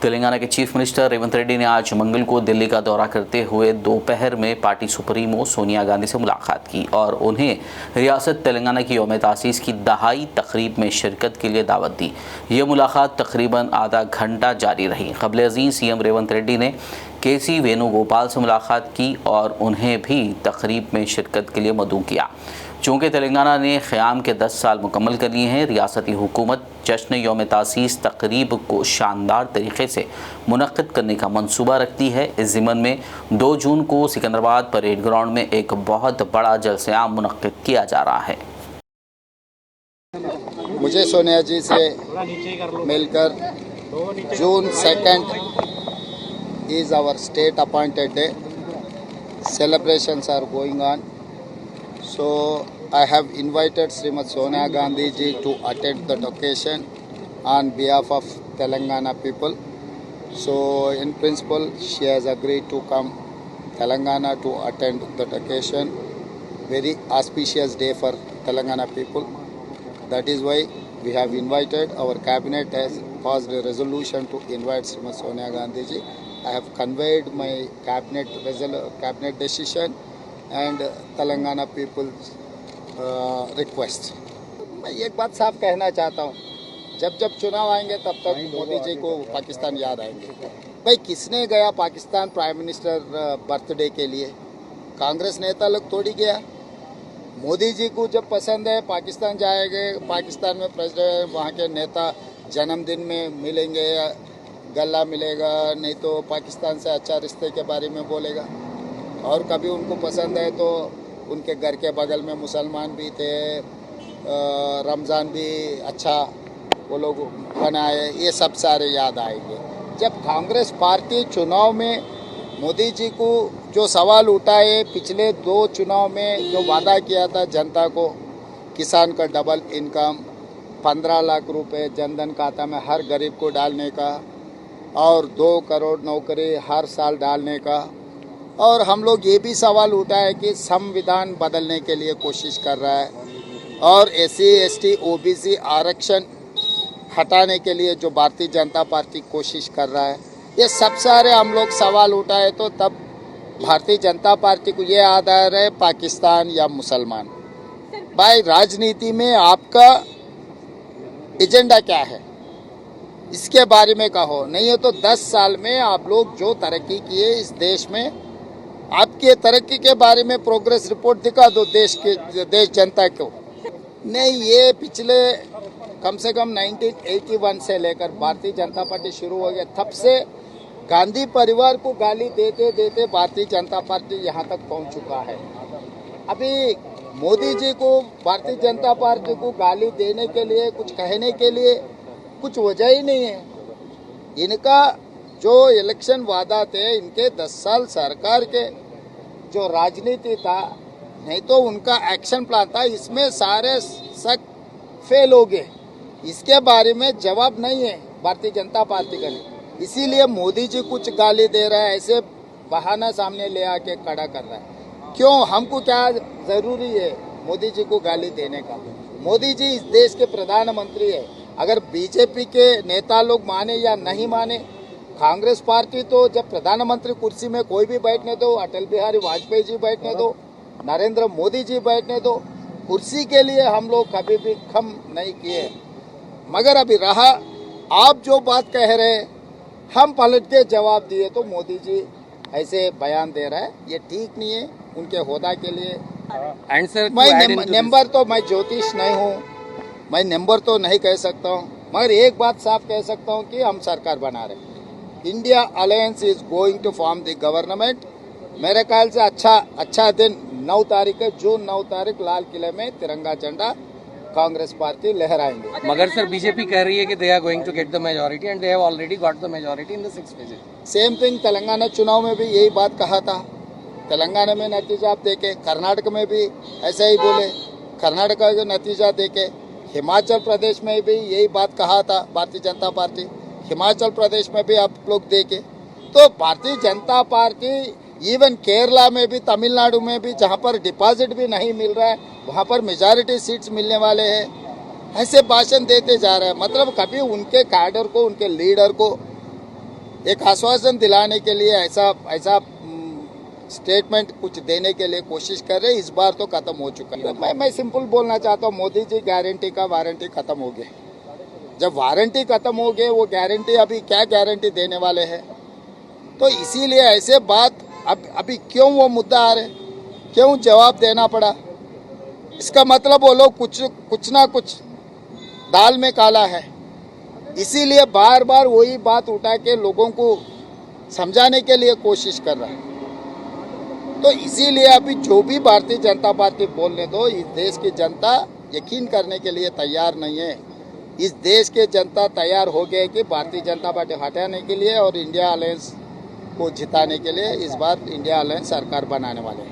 तेलंगाना के chief minister Revanth Reddy ने आज मंगल को दिल्ली का दौरा करते हुए दोपहर में पार्टी सुप्रीमो सोनिया गांधी से मुलाकात की और उन्हें रियासत तेलंगाना की यौम तासीस की दहाई तकरीब में शिरकत के लिए दावत दी। यह मुलाकात तकरीबन आधा घंटा जारी रही। क़ब्ल अज़ीं सीएम रेवंत रेड्डी ने के.सी. वेणुगोपाल से मुलाकात की और उन्हें भी तकरीब में शिरकत के लिए मदऊ किया। चूँकि तेलंगाना ने क़याम के 10 साल मुकम्मल कर लिए हैं, रियासती हुकूमत जश्न यौम तासीस तकरीब को शानदार तरीके से मुनक़्क़िद करने का मंसूबा रखती है। इस ज़िमन में 2 जून को सिकंदराबाद परेड ग्राउंड में एक बहुत बड़ा जलसे-आम मुनक़्क़िद किया जा रहा है। मुझे सोनिया जी से मिलकर जून 2 is our state appointed day. Celebrations are going on. So I have invited Srimati Sonia Gandhi ji to attend the occasion on behalf of Telangana people. So in principle she has agreed to come Telangana to attend that occasion. Very auspicious day for Telangana people. That is why we have invited, our cabinet has passed a resolution to invite Srimati Sonia Gandhi ji. I have conveyed my cabinet decision and Telangana people's request. मैं एक बात साफ कहना चाहता हूँ, जब जब चुनाव आएंगे तब तक मोदी जी को पाकिस्तान याद आएंगे। भाई किसने गया पाकिस्तान प्राइम मिनिस्टर बर्थडे के लिए? कांग्रेस नेता लोग थोड़ी गया। मोदी जी को जब पसंद है पाकिस्तान जाएंगे, पाकिस्तान में प्रेसिडेंट वहाँ के नेता जन्मदिन में मिलेंगे, गला मिलेगा, नहीं तो पाकिस्तान से अच्छा रिश्ते के बारे में बोलेगा। और कभी उनको पसंद है तो उनके घर के बगल में मुसलमान भी थे, रमज़ान भी अच्छा वो लोग बनाए, ये सब सारे याद आएंगे। जब कांग्रेस पार्टी चुनाव में मोदी जी को जो सवाल उठाए, पिछले 2 चुनाव में जो वादा किया था जनता को, किसान का डबल इनकम, 15 लाख रुपए जनधन खाता में हर गरीब को डालने का और 2 करोड़ नौकरी हर साल डालने का, और हम लोग ये भी सवाल उठाए कि संविधान बदलने के लिए कोशिश कर रहा है और SC ST OBC आरक्षण हटाने के लिए जो भारतीय जनता पार्टी कोशिश कर रहा है, ये सब सारे हम लोग सवाल उठाए। तो तब भारतीय जनता पार्टी को ये आधार है पाकिस्तान या मुसलमान। भाई राजनीति में आपका एजेंडा क्या है, इसके बारे में कहो। नहीं है तो 10 साल में आप लोग जो तरक्की किए इस देश में, आपके तरक्की के बारे में प्रोग्रेस रिपोर्ट दिखा दो देश जनता को। नहीं, ये पिछले कम से कम 1981 से लेकर भारतीय जनता पार्टी शुरू हो गया, तब से गांधी परिवार को गाली देते देते भारतीय जनता पार्टी यहाँ तक पहुँच चुका है। अभी मोदी जी को भारतीय जनता पार्टी को गाली देने के लिए, कुछ कहने के लिए कुछ वजह ही नहीं है। इनका जो इलेक्शन वादा थे, इनके 10 साल सरकार के जो राजनीति था, नहीं तो उनका एक्शन प्लान था, इसमें सारे शक फेल हो गए। इसके बारे में जवाब नहीं है भारतीय जनता पार्टी का नहीं, इसीलिए मोदी जी कुछ गाली दे रहा है, ऐसे बहाना सामने ले आके खड़ा कर रहा है। क्यों, हमको क्या जरूरी है मोदी जी को गाली देने का? मोदी जी इस देश के प्रधानमंत्री है। अगर बीजेपी के नेता लोग माने या नहीं माने, कांग्रेस पार्टी तो जब प्रधानमंत्री कुर्सी में कोई भी बैठने दो, अटल बिहारी वाजपेयी जी बैठने दो, नरेंद्र मोदी जी बैठने दो, कुर्सी के लिए हम लोग कभी भी कम नहीं किए। मगर अभी रहा, आप जो बात कह रहे हैं हम पलट के जवाब दिए, तो मोदी जी ऐसे बयान दे रहा है, ये ठीक नहीं है उनके होदा के लिए। मैं ज्योतिष नहीं हूँ, मैं नंबर तो नहीं कह सकता हूँ, मगर एक बात साफ कह सकता हूँ कि हम सरकार बना रहे। India alliance is going to form the government. मेरे ख्याल से अच्छा दिन 9 तारीख है, जून 9 तारीख लाल किले में तिरंगा झंडा कांग्रेस पार्टी लहराएंगे। मगर सर बीजेपी कह रही है कि they are going to get the majority and they have already got the majority in the 6 visit. Same thing Telangana चुनाव में भी यही बात कहा था। तेलंगाना में नतीजा आप देखे, कर्नाटक में भी ऐसा ही बोले, कर्नाटक का जो नतीजा देखे, हिमाचल प्रदेश में भी यही बात कहा था भारतीय जनता पार्टी, हिमाचल प्रदेश में भी आप लोग देखे। तो भारतीय जनता पार्टी इवन केरला में भी, तमिलनाडु में भी, जहां पर डिपॉजिट भी नहीं मिल रहा है वहां पर मेजॉरिटी सीट्स मिलने वाले हैं, ऐसे भाषण देते जा रहे हैं। मतलब कभी उनके कैडर को, उनके लीडर को एक आश्वासन दिलाने के लिए ऐसा स्टेटमेंट कुछ देने के लिए कोशिश कर रहे। इस बार तो खत्म हो चुका है। मैं सिंपल बोलना चाहता हूँ, मोदी जी गारंटी का वारंटी खत्म हो गया। जब वारंटी खत्म हो गए, वो गारंटी अभी क्या गारंटी देने वाले हैं? तो इसीलिए ऐसे बात अभी क्यों वो मुद्दा आ रहे, क्यों जवाब देना पड़ा? इसका मतलब वो लोग कुछ ना कुछ दाल में काला है, इसीलिए बार बार वही बात उठा के लोगों को समझाने के लिए कोशिश कर रहा है। तो इसीलिए अभी जो भी भारतीय जनता पार्टी बोलने दो, इस देश की जनता यकीन करने के लिए तैयार नहीं है। इस देश की जनता तैयार हो गई कि भारतीय जनता पार्टी हटाने के लिए और इंडिया अलायंस को जिताने के लिए इस बार इंडिया अलायंस सरकार बनाने वाले हैं।